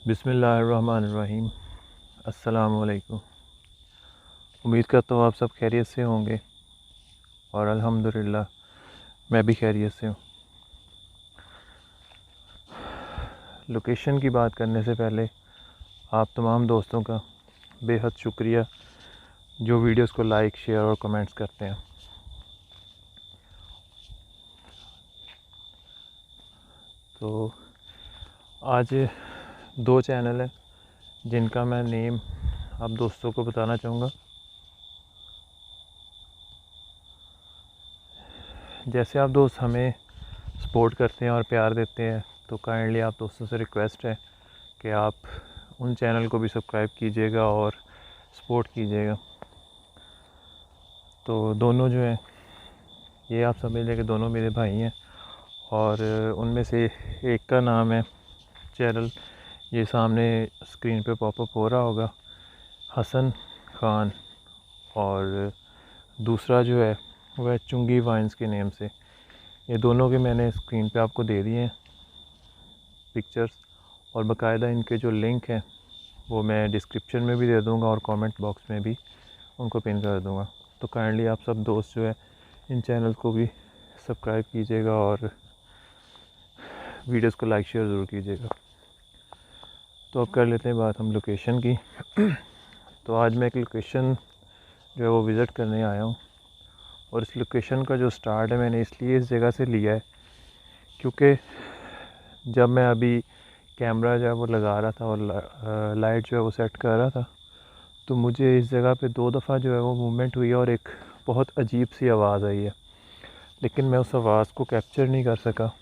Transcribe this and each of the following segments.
बिस्मिल्लाहिर्रहमानिर्रहीम। अस्सलामुअलैकुम। उम्मीद करता हूँ आप सब खैरियत से होंगे और अल्हम्दुलिल्लाह मैं भी खैरियत से हूँ। लोकेशन की बात करने से पहले आप तमाम दोस्तों का बेहद शुक्रिया जो वीडियोस को लाइक, शेयर और कमेंट्स करते हैं। तो आज 2 चैनल हैं जिनका मैं नेम आप दोस्तों को बताना चाहूँगा। जैसे आप दोस्त हमें सपोर्ट करते हैं और प्यार देते हैं तो काइंडली आप दोस्तों से रिक्वेस्ट है कि आप उन चैनल को भी सब्सक्राइब कीजिएगा और सपोर्ट कीजिएगा। तो दोनों जो हैं ये आप समझ लें कि दोनों मेरे भाई हैं और उनमें से एक का नाम है चैनल, ये सामने स्क्रीन पे पॉपअप हो रहा होगा, हसन खान, और दूसरा जो है वह चुंगी वाइन्स के नेम से। ये दोनों के मैंने स्क्रीन पे आपको दे दिए हैं पिक्चर्स, और बाकायदा इनके जो लिंक हैं वो मैं डिस्क्रिप्शन में भी दे दूंगा और कमेंट बॉक्स में भी उनको पिन कर दूंगा। तो काइंडली आप सब दोस्त जो है इन चैनल को भी सब्सक्राइब कीजिएगा और वीडियोस को लाइक शेयर ज़रूर कीजिएगा। तो अब कर लेते हैं बात हम लोकेशन की। तो आज मैं एक लोकेशन जो है वो विज़िट करने आया हूँ, और इस लोकेशन का जो स्टार्ट है मैंने इसलिए इस जगह से लिया है क्योंकि जब मैं अभी कैमरा जो है वो लगा रहा था और लाइट जो है वो सेट कर रहा था तो मुझे इस जगह पे 2 दफ़ा जो है वो मूवमेंट हुई है और एक बहुत अजीब सी आवाज़ आई है, लेकिन मैं उस आवाज़ को कैप्चर नहीं कर सका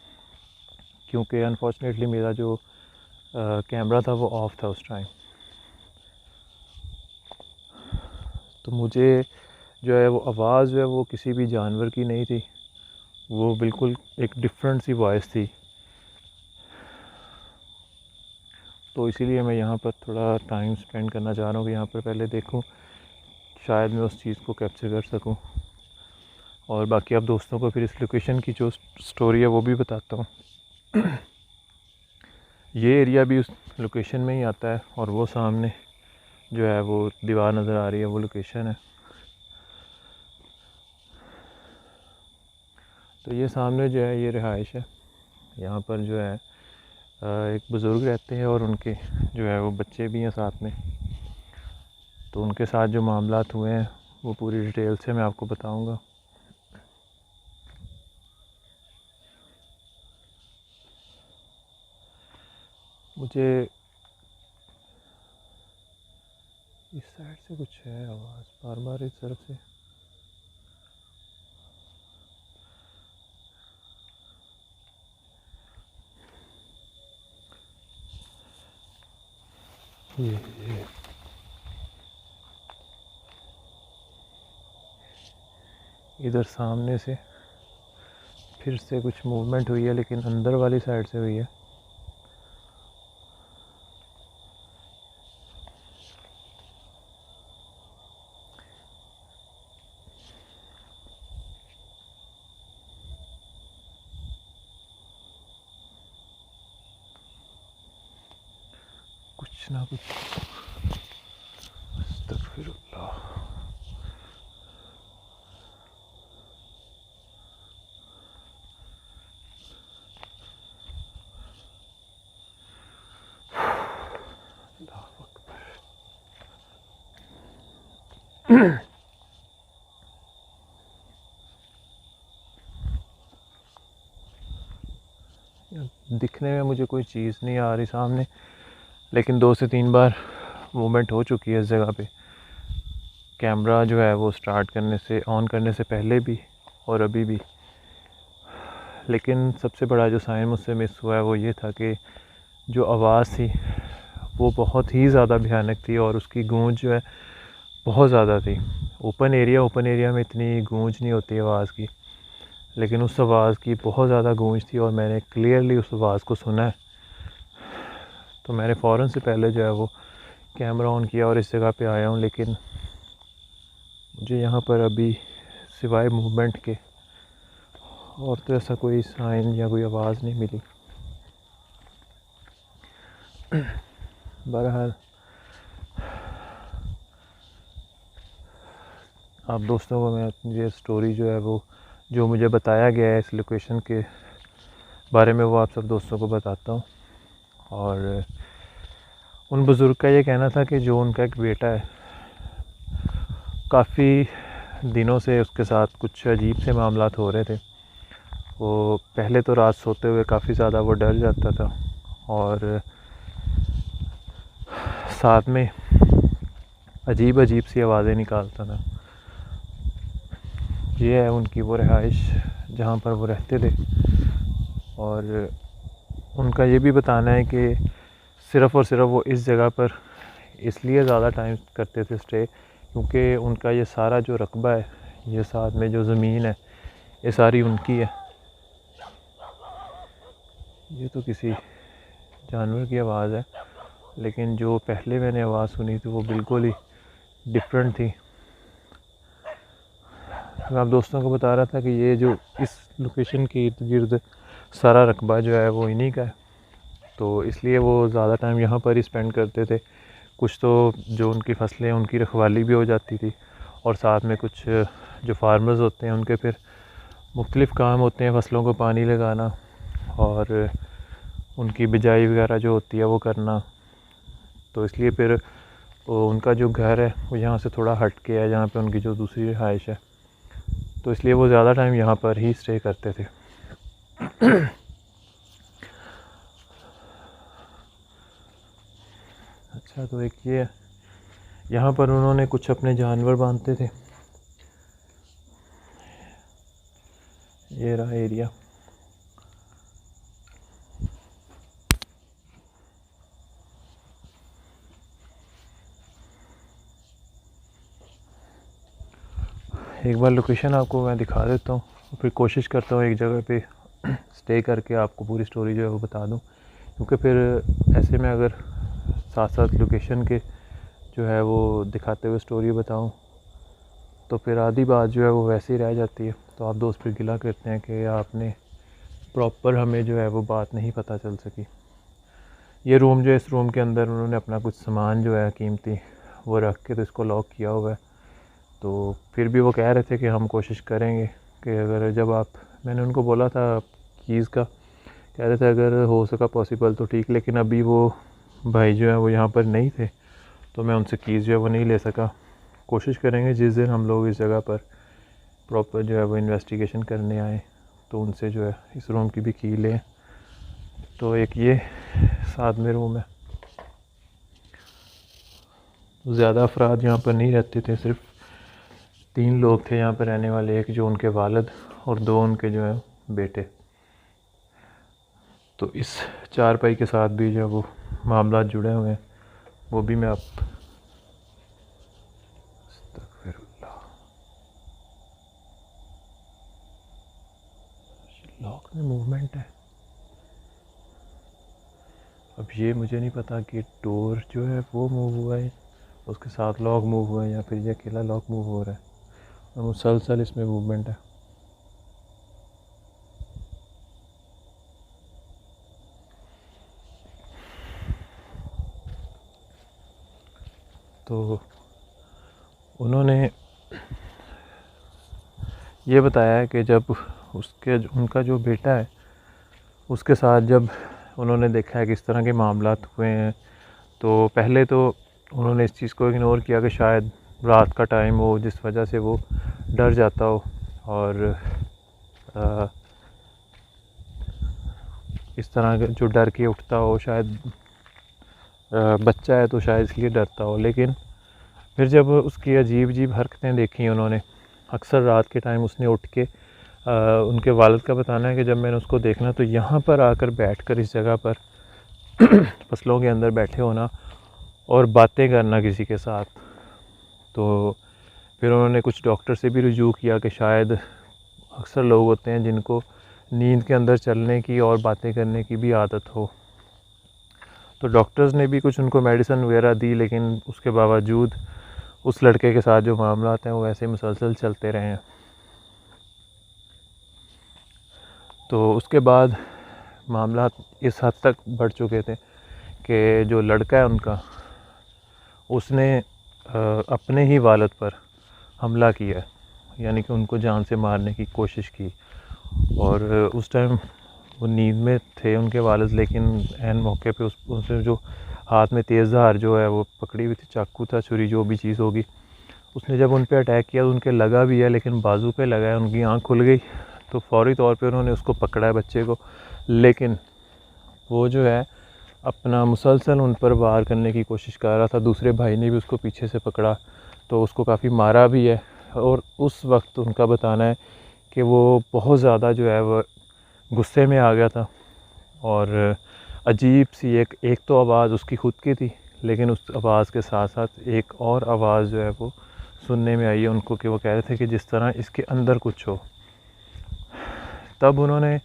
क्योंकि अनफॉर्चुनेटली मेरा जो कैमरा था वो ऑफ था उस टाइम। तो मुझे जो है वो आवाज़ जो है वो किसी भी जानवर की नहीं थी, वो बिल्कुल एक डिफरेंट सी वॉइस थी। तो इसीलिए मैं यहाँ पर थोड़ा टाइम स्पेंड करना चाह रहा हूँ कि यहाँ पर पहले देखूँ, शायद मैं उस चीज़ को कैप्चर कर सकूँ, और बाकी आप दोस्तों को फिर इस लोकेशन की जो स्टोरी है वो भी बताता हूँ। ये एरिया भी उस लोकेशन में ही आता है, और वो सामने जो है वो दीवार नज़र आ रही है वो लोकेशन है। तो ये सामने जो है ये रिहाइश है। यहाँ पर जो है एक बुज़ुर्ग रहते हैं और उनके जो है वो बच्चे भी हैं साथ में। तो उनके साथ जो मामलात हुए हैं वो पूरी डिटेल से मैं आपको बताऊंगा। मुझे इस साइड से कुछ है आवाज़ बार बार इस तरफ से। ये इधर सामने से फिर से कुछ मूवमेंट हुई है, लेकिन अंदर वाली साइड से हुई है। कुछ ना कुछ। अस्तगफिरुल्लाह। अल्लाहु अकबर। दिखने में मुझे कोई चीज़ नहीं आ रही सामने, लेकिन 2 से 3 बार मूवमेंट हो चुकी है इस जगह पे। कैमरा जो है वो स्टार्ट करने से, ऑन करने से पहले भी और अभी भी। लेकिन सबसे बड़ा जो साइन मुझसे मिस हुआ है वो ये था कि जो आवाज़ थी वो बहुत ही ज़्यादा भयानक थी और उसकी गूंज जो है बहुत ज़्यादा थी। ओपन एरिया में इतनी गूंज नहीं होती आवाज़ की, लेकिन उस आवाज़ की बहुत ज़्यादा गूंज थी और मैंने क्लियरली उस आवाज़ को सुना है। तो मैंने फ़ौरन से पहले जो है वो कैमरा ऑन किया और इस जगह पे आया हूँ, लेकिन मुझे यहाँ पर अभी सिवाय मूवमेंट के और तो ऐसा कोई साइन या कोई आवाज़ नहीं मिली। बहरहाल आप दोस्तों को मैं ये स्टोरी जो है वो जो मुझे बताया गया है इस लोकेशन के बारे में वो आप सब दोस्तों को बताता हूँ। और उन बुज़ुर्ग का ये कहना था कि जो उनका एक बेटा है, काफ़ी दिनों से उसके साथ कुछ अजीब से मामलात हो रहे थे। वो पहले तो रात सोते हुए काफ़ी ज़्यादा वो डर जाता था और साथ में अजीब अजीब सी आवाज़ें निकालता था। ये है उनकी वो रहाइश जहाँ पर वो रहते थे। और उनका ये भी बताना है कि सिर्फ़ और सिर्फ वो इस जगह पर इसलिए ज़्यादा टाइम करते थे स्टे क्योंकि उनका ये सारा जो रकबा है, ये साथ में जो ज़मीन है, ये सारी उनकी है। ये तो किसी जानवर की आवाज़ है, लेकिन जो पहले मैंने आवाज़ सुनी थी वो बिल्कुल ही डिफरेंट थी। मैं आप दोस्तों को बता रहा था कि ये जो इस लोकेशन के इर्द गिर्द सारा रकबा जो है वो इन्हीं का है, तो इसलिए वो ज़्यादा टाइम यहाँ पर ही स्पेंड करते थे। कुछ तो जो उनकी फसलें उनकी रखवाली भी हो जाती थी और साथ में कुछ जो फार्मर्स होते हैं उनके फिर मुख्तलिफ़ काम होते हैं, फसलों को पानी लगाना और उनकी बिजाई वगैरह जो होती है वो करना। तो इसलिए फिर उनका जो घर है वो यहाँ से थोड़ा हट के है, जहाँ पे उनकी जो दूसरी रिहाइश है, तो इसलिए वो ज़्यादा टाइम यहाँ पर ही स्टे करते थे। अच्छा, तो एक ये यहाँ पर उन्होंने कुछ अपने जानवर बांधते थे। ये रहा एरिया। एक बार लोकेशन आपको मैं दिखा देता हूँ, फिर कोशिश करता हूँ एक जगह पे स्टे करके आपको पूरी स्टोरी जो है वो बता दूँ, क्योंकि फिर ऐसे में अगर साथ साथ लोकेशन के जो है वो दिखाते हुए स्टोरी बताऊँ तो फिर आधी बात जो है वो वैसे ही रह जाती है। तो आप दोस्त फिर गिला करते हैं कि आपने प्रॉपर हमें जो है वो बात नहीं पता चल सकी। ये रूम जो है, इस रूम के अंदर उन्होंने अपना कुछ सामान जो है कीमती वो रख के तो इसको लॉक किया हुआ है। तो फिर भी वो कह रहे थे कि हम कोशिश करेंगे कि अगर जब आप मैंने उनको बोला था कीज़ का, कह रहे थे अगर हो सका पॉसिबल तो ठीक, लेकिन अभी वो भाई जो है वो यहाँ पर नहीं थे तो मैं उनसे कीज़ जो है वो नहीं ले सका। कोशिश करेंगे जिस दिन हम लोग इस जगह पर प्रॉपर जो है वो इन्वेस्टिगेशन करने आए तो उनसे जो है इस रूम की भी की लें। तो एक ये साथ में रूम है। ज़्यादा अफराद यहाँ पर नहीं रहते थे, सिर्फ 3 लोग थे यहाँ पर रहने वाले, एक जो उनके वालिद और 2 उनके जो है बेटे। तो इस चारपाई के साथ भी जो वो मामला जुड़े हुए हैं वो भी मैं आप लॉक में मूवमेंट है। अब ये मुझे नहीं पता कि डोर जो है वो मूव हुआ है, उसके साथ लॉक मूव हुआ है, या फिर ये अकेला लॉक मूव हो रहा है और मुसलसल इसमें मूवमेंट है। तो उन्होंने ये बताया है कि जब उनका जो बेटा है उसके साथ जब उन्होंने देखा है कि इस तरह के मामलात हुए हैं, तो पहले तो उन्होंने इस चीज़ को इग्नोर किया कि शायद रात का टाइम हो जिस वजह से वो डर जाता हो और इस तरह जो डर के उठता हो, शायद बच्चा है तो शायद इसलिए डरता हो। लेकिन फिर जब उसकी अजीब अजीब हरकतें देखी उन्होंने, अक्सर रात के टाइम उसने उठ के उनके वालिद का बताना है कि जब मैंने उसको देखना तो यहाँ पर आकर बैठकर इस जगह पर फसलों के अंदर बैठे होना और बातें करना किसी के साथ। तो फिर उन्होंने कुछ डॉक्टर से भी रुजू किया कि शायद अक्सर लोग होते हैं जिनको नींद के अंदर चलने की और बातें करने की भी आदत हो। तो डॉक्टर्स ने भी कुछ उनको मेडिसिन वगैरह दी, लेकिन उसके बावजूद उस लड़के के साथ जो मामला हैं वो ऐसे मुसलसल चलते रहे हैं। तो उसके बाद मामला इस हद तक बढ़ चुके थे कि जो लड़का है उनका, उसने अपने ही वालिद पर हमला किया, यानी कि उनको जान से मारने की कोशिश की। और उस टाइम वो नींद में थे उनके वालिद, लेकिन ऐन मौके पे उसने जो हाथ में तेज़ धार जो है वो पकड़ी हुई थी, चाकू था, छुरी, जो भी चीज़ होगी, उसने जब उन पे अटैक किया तो उनके लगा भी है, लेकिन बाजू पे लगा है, उनकी आँख खुल गई। तो फौरी तौर पे उन्होंने उसको पकड़ा है, बच्चे को, लेकिन वो जो है अपना मुसलसल उन पर वार करने की कोशिश कर रहा था। दूसरे भाई ने भी उसको पीछे से पकड़ा तो उसको काफ़ी मारा भी है। और उस वक्त उनका बताना है कि वो बहुत ज़्यादा जो है वो गुस्से में आ गया था। और अजीब सी एक तो आवाज़ उसकी खुद की थी, लेकिन उस आवाज़ के साथ साथ एक और आवाज़ जो है वो सुनने में आई है उनको, कि वो कह रहे थे कि जिस तरह इसके अंदर कुछ हो। तब उन्होंने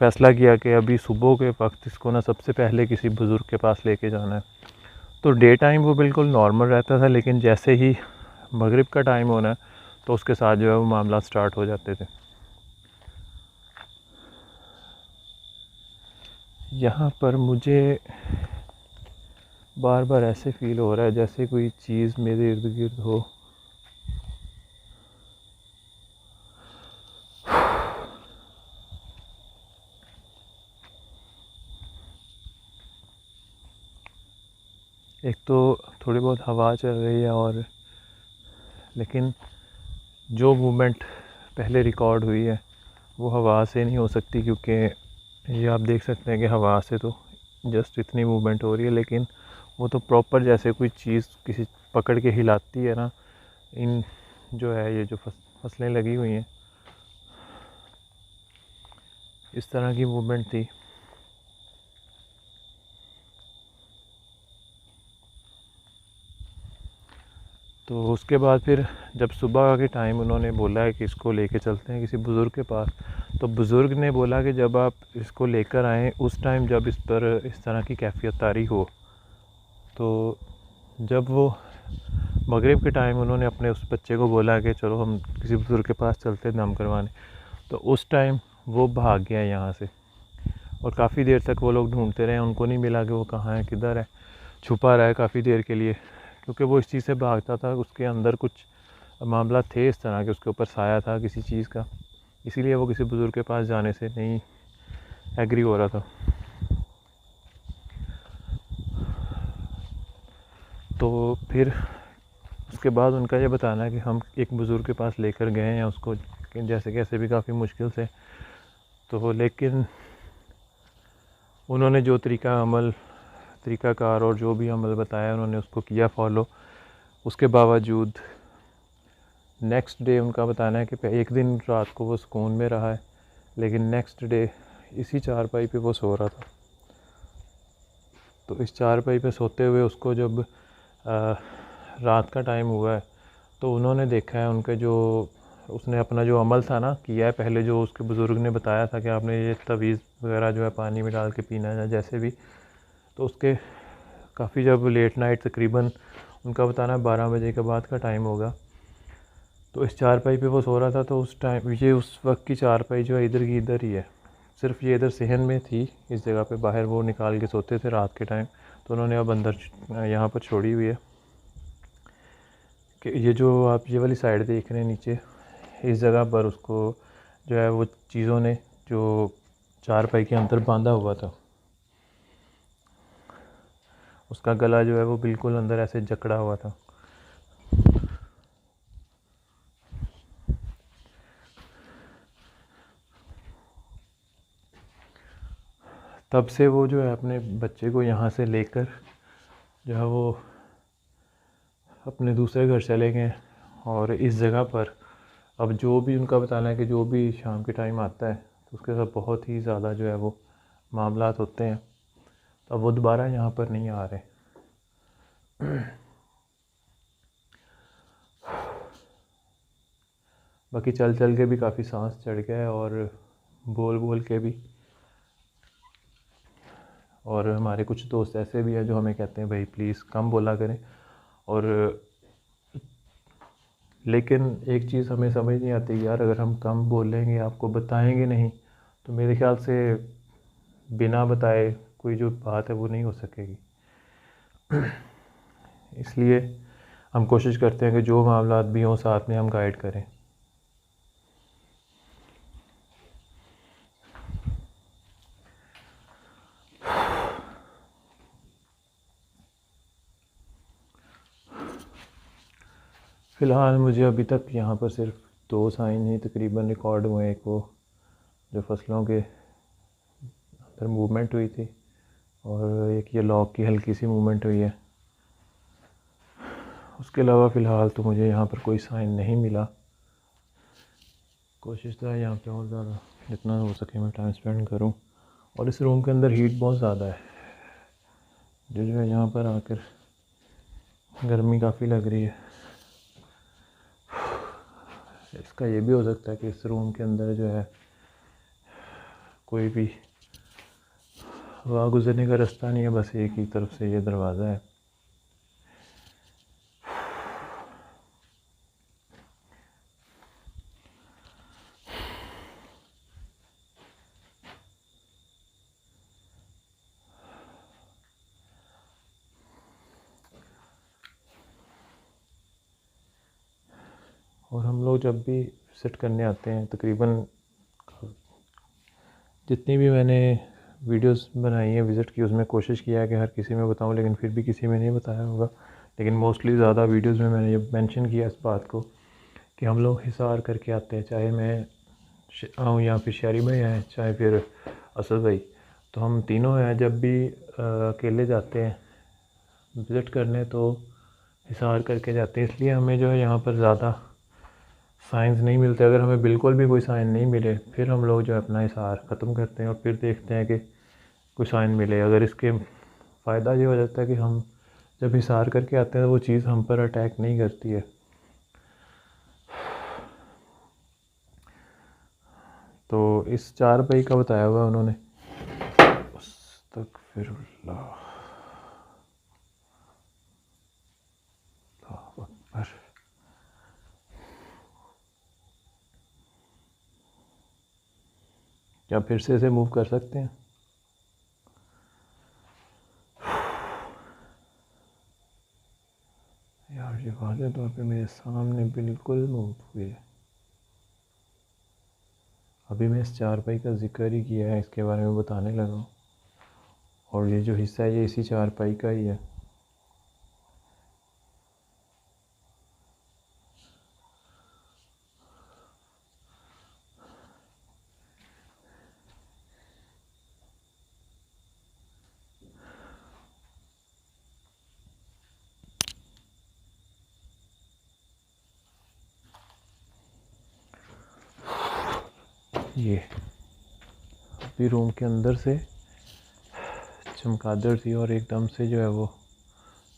फ़ैसला किया कि अभी सुबह के वक्त इसको ना सबसे पहले किसी बुज़ुर्ग के पास लेके जाना है। तो डे टाइम वो बिल्कुल नॉर्मल रहता था, लेकिन जैसे ही मगरिब का टाइम होना तो उसके साथ जो है वो मामला स्टार्ट हो जाते थे। यहाँ पर मुझे बार बार ऐसे फ़ील हो रहा है जैसे कोई चीज़ मेरे इर्द गिर्द हो। एक तो थोड़ी बहुत हवा चल रही है, और लेकिन जो मूवमेंट पहले रिकॉर्ड हुई है वो हवा से नहीं हो सकती, क्योंकि ये आप देख सकते हैं कि हवा से तो जस्ट इतनी मूवमेंट हो रही है, लेकिन वो तो प्रॉपर जैसे कोई चीज़ किसी पकड़ के हिलाती है ना, इन जो है ये जो फसलें लगी हुई हैं, इस तरह की मूवमेंट थी। तो उसके बाद फिर जब सुबह के टाइम उन्होंने बोला है कि इसको लेके चलते हैं किसी बुज़ुर्ग के पास, तो बुज़ुर्ग ने बोला कि जब आप इसको लेकर आएँ उस टाइम जब इस पर इस तरह की कैफ़ियत तारी हो। तो जब वो मगरिब के टाइम उन्होंने अपने उस बच्चे को बोला कि चलो हम किसी बुज़ुर्ग के पास चलते हैं दम करवाने, तो उस टाइम वो भाग गया यहाँ से। और काफ़ी देर तक वो लोग ढूंढते रहे, उनको नहीं मिला कि वो कहाँ है, किधर है, छुपा रहा है काफ़ी देर के लिए, क्योंकि वो इस चीज़ से भागता था, उसके अंदर कुछ मामला थे इस तरह के, उसके ऊपर साया था किसी चीज़ का, इसीलिए वो किसी बुज़ुर्ग के पास जाने से नहीं एग्री हो रहा था। तो फिर उसके बाद उनका ये बताना है कि हम एक बुज़ुर्ग के पास लेकर गए हैं उसको, जैसे कैसे भी काफ़ी मुश्किल से, तो लेकिन उन्होंने जो तरीक़ाकार और जो भी अमल बताया उन्होंने उसको किया फॉलो। उसके बावजूद नेक्स्ट डे उनका बताना है कि एक दिन रात को वो सुकून में रहा है, लेकिन नेक्स्ट डे इसी चारपाई पे वो सो रहा था। तो इस चारपाई पे सोते हुए उसको जब रात का टाइम हुआ है तो उन्होंने देखा है उनके जो उसने अपना जो अमल था ना किया है पहले, जो उसके बुज़ुर्ग ने बताया था कि आपने ये तवीज़ वगैरह जो है पानी में डाल के पीना है जैसे भी, तो उसके काफ़ी जब लेट नाइट तकरीबन उनका बताना 12 बजे के बाद का टाइम होगा, तो इस चारपाई पे वो सो रहा था। तो उस टाइम ये उस वक्त की चारपाई जो है इधर की इधर ही है, सिर्फ ये इधर सहन में थी इस जगह पे, बाहर वो निकाल के सोते थे रात के टाइम, तो उन्होंने अब अंदर यहाँ पर छोड़ी हुई है। कि ये जो आप ये वाली साइड देख रहे हैं नीचे, इस जगह पर उसको जो है वो चीज़ों ने जो चारपाई के अंदर बांधा हुआ था, उसका गला जो है वो बिल्कुल अंदर ऐसे जकड़ा हुआ था। तब से वो जो है अपने बच्चे को यहाँ से लेकर जो है वो अपने दूसरे घर चले गए। और इस जगह पर अब जो भी उनका बताना है कि जो भी शाम के टाइम आता है तो उसके साथ बहुत ही ज़्यादा जो है वो मामलात होते हैं, तो अब वो दोबारा यहाँ पर नहीं आ रहे। बाकी चल चल के भी काफ़ी सांस चढ़ गया है, और बोल बोल के भी। और हमारे कुछ दोस्त ऐसे भी हैं जो हमें कहते हैं भाई प्लीज़ कम बोला करें, और लेकिन एक चीज़ हमें समझ नहीं आती यार, अगर हम कम बोलेंगे आपको बताएंगे नहीं, तो मेरे ख्याल से बिना बताए कोई जो बात है वो नहीं हो सकेगी। इसलिए हम कोशिश करते हैं कि जो मामलात भी हों साथ में हम गाइड करें। फ़िलहाल मुझे अभी तक यहाँ पर सिर्फ 2 साइन ही तकरीबन रिकॉर्ड हुए हैं। एक वो जो फसलों के अंदर मूवमेंट हुई थी, और एक ये लॉक की हल्की सी मूवमेंट हुई है। उसके अलावा फ़िलहाल तो मुझे यहाँ पर कोई साइन नहीं मिला। कोशिश तो है यहाँ पे और ज़्यादा जितना हो सके मैं टाइम स्पेंड करूँ। और इस रूम के अंदर हीट बहुत ज़्यादा है, जो है यहाँ पर आकर गर्मी काफ़ी लग रही है। इसका ये भी हो सकता है कि इस रूम के अंदर जो है कोई भी हवा गुजरने का रास्ता नहीं है, बस एक ही तरफ से ये दरवाज़ा है। और हम लोग जब भी विज़िट करने आते हैं, तकरीबन जितनी भी मैंने वीडियोस बनाई हैं विज़िट की, उसमें कोशिश किया है कि हर किसी में बताऊं, लेकिन फिर भी किसी में नहीं बताया होगा। लेकिन मोस्टली ज़्यादा वीडियोस में मैंने ये मेंशन किया इस बात को कि हम लोग हिसार करके आते हैं, चाहे मैं आऊँ या फिर शहरी भाई आए, चाहे फिर असद भाई, तो हम तीनों हैं जब भी अकेले जाते हैं विज़िट करने तो हिसार करके जाते हैं। इसलिए हमें जो है यहाँ पर ज़्यादा साइंस नहीं मिलते। अगर हमें बिल्कुल भी कोई साइन नहीं मिले, फिर हम लोग जो है अपना हिसार ख़त्म करते हैं और फिर देखते हैं कि कोई साइन मिले। अगर इसके फ़ायदा ये हो जाता है कि हम जब हिसार करके आते हैं तो वो चीज़ हम पर अटैक नहीं करती है। तो इस चारपाई का बताया हुआ उन्होंने। अस्तगफिरुल्लाह, अल्लाहु अकबर। क्या फिर से इसे मूव कर सकते हैं? यार ये वाज़ेह तौर पे मेरे सामने बिल्कुल मूव हुई है। अभी मैं इस चारपाई का जिक्र ही किया है, इसके बारे में बताने लगा हूँ, और ये जो हिस्सा है ये इसी चारपाई का ही है। ये अभी रूम के अंदर से चमगादड़ थी और एकदम से जो है वो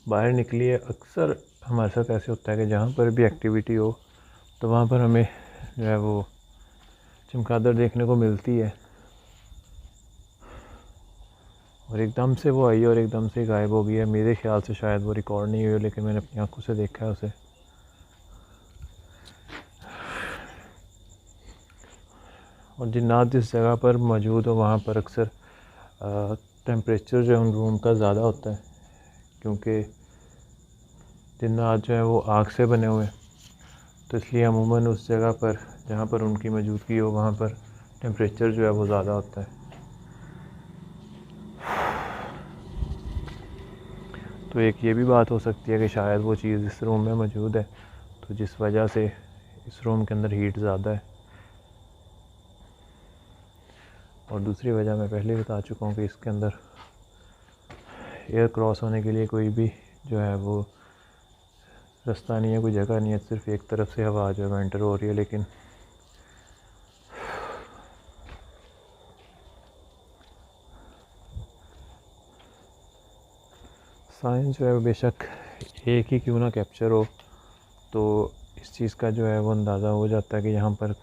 बाहर निकली है। अक्सर हमारे साथ ऐसे होता है कि जहाँ पर भी एक्टिविटी हो तो वहाँ पर हमें जो है वो चमगादड़ देखने को मिलती है, और एकदम से वो आई और एकदम से गायब हो गई है। मेरे ख्याल से शायद वो रिकॉर्ड नहीं हुई, लेकिन मैंने अपनी आंखों से देखा है उसे। और जिन्नात जिस जगह पर मौजूद हो वहाँ पर अक्सर टेम्परेचर जो है उन रूम का ज़्यादा होता है, क्योंकि जिन्नात जो है वो आग से बने हुए हैं, तो इसलिए अमूमन उस जगह पर जहाँ पर उनकी मौजूदगी हो वहाँ पर टेम्परेचर जो है वो ज़्यादा होता है। तो एक ये भी बात हो सकती है कि शायद वो चीज़ इस रूम में मौजूद है, तो जिस वजह से इस रूम के अंदर हीट ज़्यादा है। और दूसरी वजह मैं पहले बता चुका हूँ कि इसके अंदर एयर क्रॉस होने के लिए कोई भी जो है वो रास्ता नहीं है, कोई जगह नहीं है, सिर्फ एक तरफ से हवा जो है एंटर हो रही है। लेकिन साइंस जो है बेशक एक ही क्यों ना कैप्चर हो, तो इस चीज़ का जो है वो अंदाज़ा हो जाता है कि यहाँ पर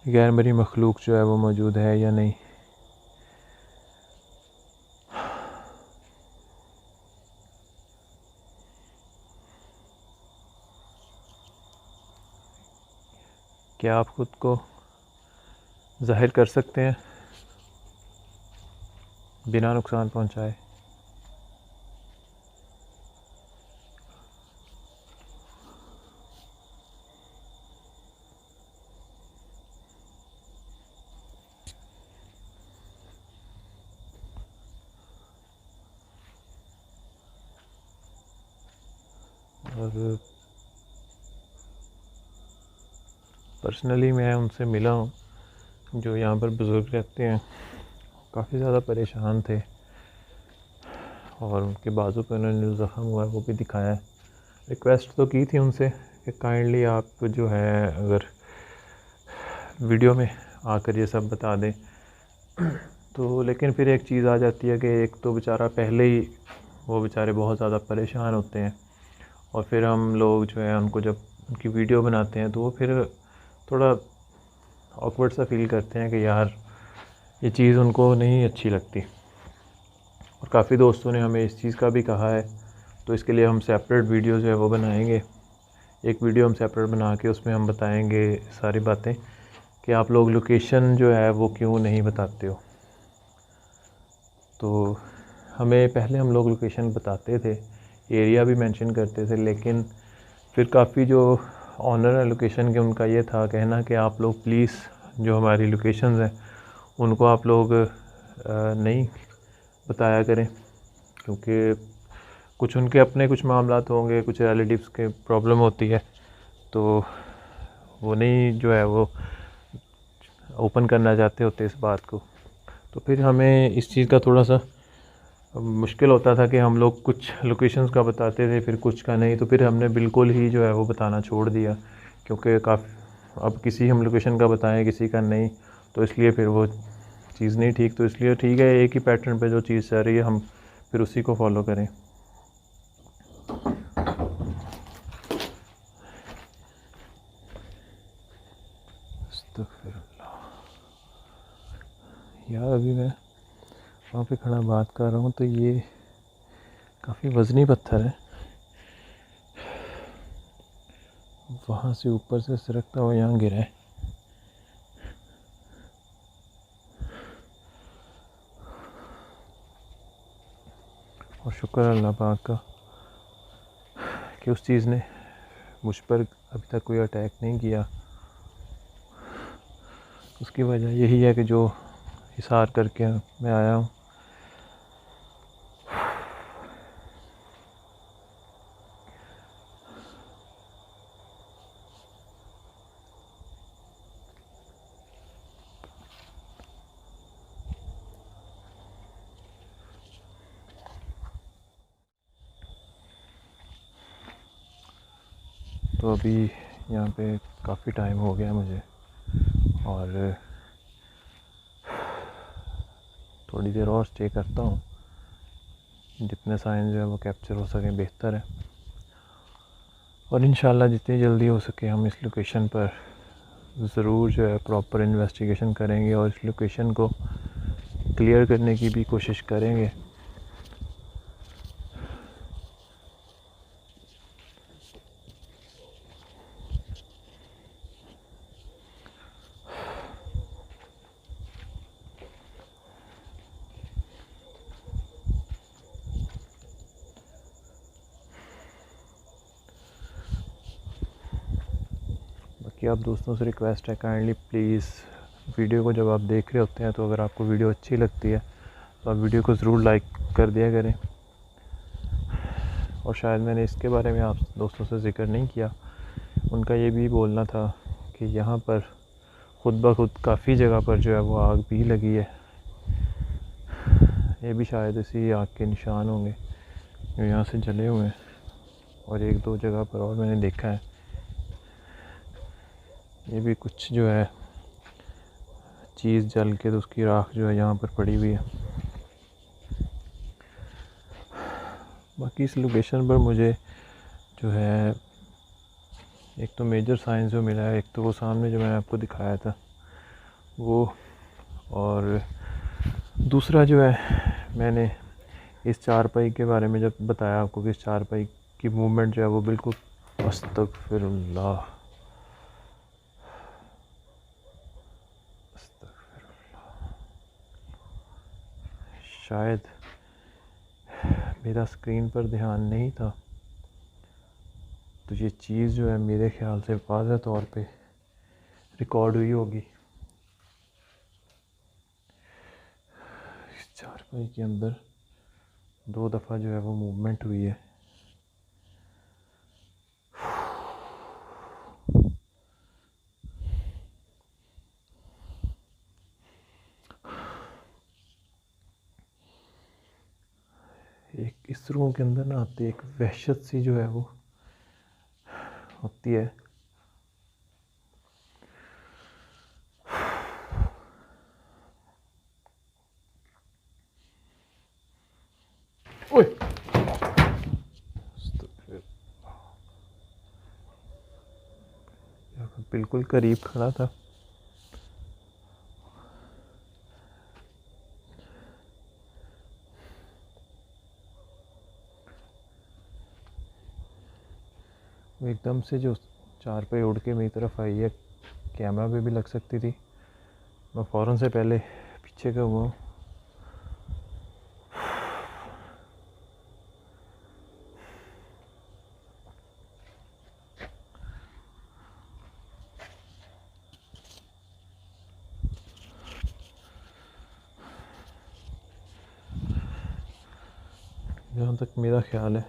गैर मरी मखलूक जो है वो मौजूद है या नहीं। क्या आप खुद को ज़ाहिर कर सकते हैं? बिना नुकसान पहुंचाए। और पर्सनली मैं उनसे मिला हूँ जो यहाँ पर बुज़ुर्ग रहते हैं, काफ़ी ज़्यादा परेशान थे और उनके बाजू पे उन्होंने जो ज़ख़म हुआ है वो भी दिखाया है। रिक्वेस्ट तो की थी उनसे कि काइंडली आप जो है अगर वीडियो में आकर ये सब बता दें तो, लेकिन फिर एक चीज़ आ जाती है कि एक तो बेचारा पहले ही वो बेचारे बहुत ज़्यादा परेशान होते हैं और फिर हम लोग जो है उनको जब उनकी वीडियो बनाते हैं तो वो फिर थोड़ा ऑकवर्ड सा फील करते हैं कि यार ये चीज़ उनको नहीं अच्छी लगती। और काफ़ी दोस्तों ने हमें इस चीज़ का भी कहा है, तो इसके लिए हम सेपरेट वीडियो जो है वो बनाएंगे। एक वीडियो हम सेपरेट बना के उसमें हम बताएंगे सारी बातें कि आप लोग लोकेशन जो है वो क्यों नहीं बताते हो। तो हमें पहले हम लोग लोकेशन बताते थे, एरिया भी मेंशन करते थे, लेकिन फिर काफ़ी जो ऑनर है लोकेशन के उनका ये था कहना कि आप लोग प्लीज़ जो हमारी लोकेशंस हैं उनको आप लोग नहीं बताया करें, क्योंकि कुछ उनके अपने कुछ मामलात होंगे, कुछ रिलेटिव्स के प्रॉब्लम होती है, तो वो नहीं जो है वो ओपन करना चाहते होते इस बात को। तो फिर हमें इस चीज़ का थोड़ा सा मुश्किल होता था कि हम लोग कुछ लोकेशंस का बताते थे फिर कुछ का नहीं, तो फिर हमने बिल्कुल ही जो है वो बताना छोड़ दिया, क्योंकि अब किसी हम लोकेशन का बताएं किसी का नहीं, तो इसलिए फिर वो चीज़ नहीं ठीक। तो इसलिए ठीक है, एक ही पैटर्न पे जो चीज़ चल रही है हम फिर उसी को फॉलो करें। यार अभी मैं वहाँ पे खड़ा बात कर रहा हूँ तो ये काफ़ी वज़नी पत्थर है, वहाँ से ऊपर से सरकता हुआ यहाँ गिरा है। और शुक्र अल्लाह पाक का कि उस चीज़ ने मुझ पर अभी तक कोई अटैक नहीं किया। उसकी वजह यही है कि जो हिसार करके मैं आया हूँ। तो अभी यहाँ पे काफ़ी टाइम हो गया मुझे और थोड़ी देर और स्टे करता हूँ, जितने साइन जो है वो कैप्चर हो सके बेहतर है। और इंशाल्लाह जितनी जल्दी हो सके हम इस लोकेशन पर ज़रूर जो है प्रॉपर इन्वेस्टिगेशन करेंगे और इस लोकेशन को क्लियर करने की भी कोशिश करेंगे। बाकी आप दोस्तों से रिक्वेस्ट है, काइंडली प्लीज़ वीडियो को जब आप देख रहे होते हैं तो अगर आपको वीडियो अच्छी लगती है तो आप वीडियो को ज़रूर लाइक कर दिया करें। और शायद मैंने इसके बारे में आप दोस्तों से ज़िक्र नहीं किया, उनका ये भी बोलना था कि यहाँ पर खुद ब खुद काफ़ी जगह पर जो है वो आग भी लगी है। ये भी शायद इसी आग के निशान होंगे जो यहाँ से जले हुए हैं, और एक दो जगह पर और मैंने देखा है ये भी कुछ जो है चीज़ जल के तो उसकी राख जो है यहाँ पर पड़ी हुई है। बाकी इस लोकेशन पर मुझे जो है एक तो मेजर साइंस जो मिला है, एक तो वो सामने जो मैंने आपको दिखाया था वो, और दूसरा जो है मैंने इस चारपाई के बारे में जब बताया आपको कि इस चारपाई की मूवमेंट जो है वो बिल्कुल अस्तगफिरुल्लाह शायद मेरा स्क्रीन पर ध्यान नहीं था, तो ये चीज़ जो है मेरे ख़्याल से वाज़ह तौर पे रिकॉर्ड हुई होगी। इस चारपाई के अंदर 2 दफ़ा जो है वो मूवमेंट हुई है। एक इस रूम के अंदर ना आती एक वहशत सी जो है वो होती है। ओए बिल्कुल करीब खड़ा था। एकदम से जो चारपाई उड़ के मेरी तरफ आई है, कैमरा पे भी लग सकती थी। मैं फ़ौरन से पहले पीछे का हुआ। जहाँ तक मेरा ख्याल है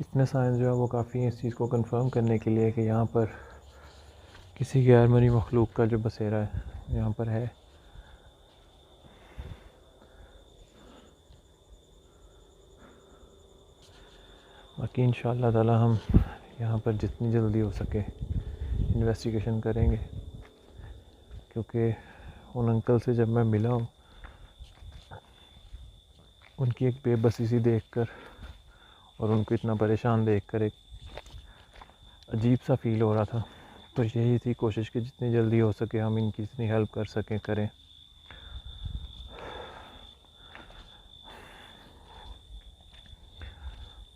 इतने साइंस जो है वो काफ़ी हैं इस चीज़ को कंफर्म करने के लिए कि यहाँ पर किसी गैर मरी मखलूक का जो बसेरा है यहाँ पर है। बाकी इंशाअल्लाह ताला हम यहाँ पर जितनी जल्दी हो सके इन्वेस्टिगेशन करेंगे, क्योंकि उन अंकल से जब मैं मिला हूँ उनकी एक बेबसी सी देखकर और उनको इतना परेशान देखकर एक अजीब सा फील हो रहा था। तो यही थी कोशिश कि जितनी जल्दी हो सके हम इनकी जितनी हेल्प कर सकें करें।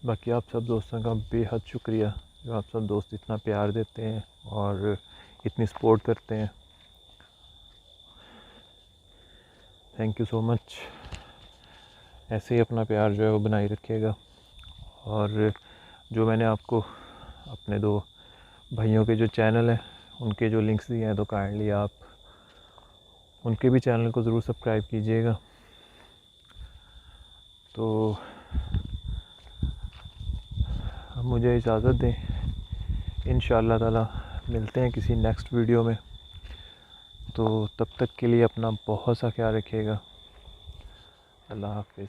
बाकी आप सब दोस्तों का बेहद शुक्रिया, जो आप सब दोस्त इतना प्यार देते हैं और इतनी सपोर्ट करते हैं। Thank you so much. ऐसे ही अपना प्यार जो है वो बनाए रखिएगा। और जो मैंने आपको अपने 2 भाइयों के जो चैनल हैं उनके जो लिंक्स दिए हैं, तो काइंडली आप उनके भी चैनल को ज़रूर सब्सक्राइब कीजिएगा। तो अब मुझे इजाज़त दें, इंशाअल्लाह ताला मिलते हैं किसी नेक्स्ट वीडियो में। तो तब तक के लिए अपना बहुत सा ख्याल रखिएगा। अल्लाह हाफ़िज़।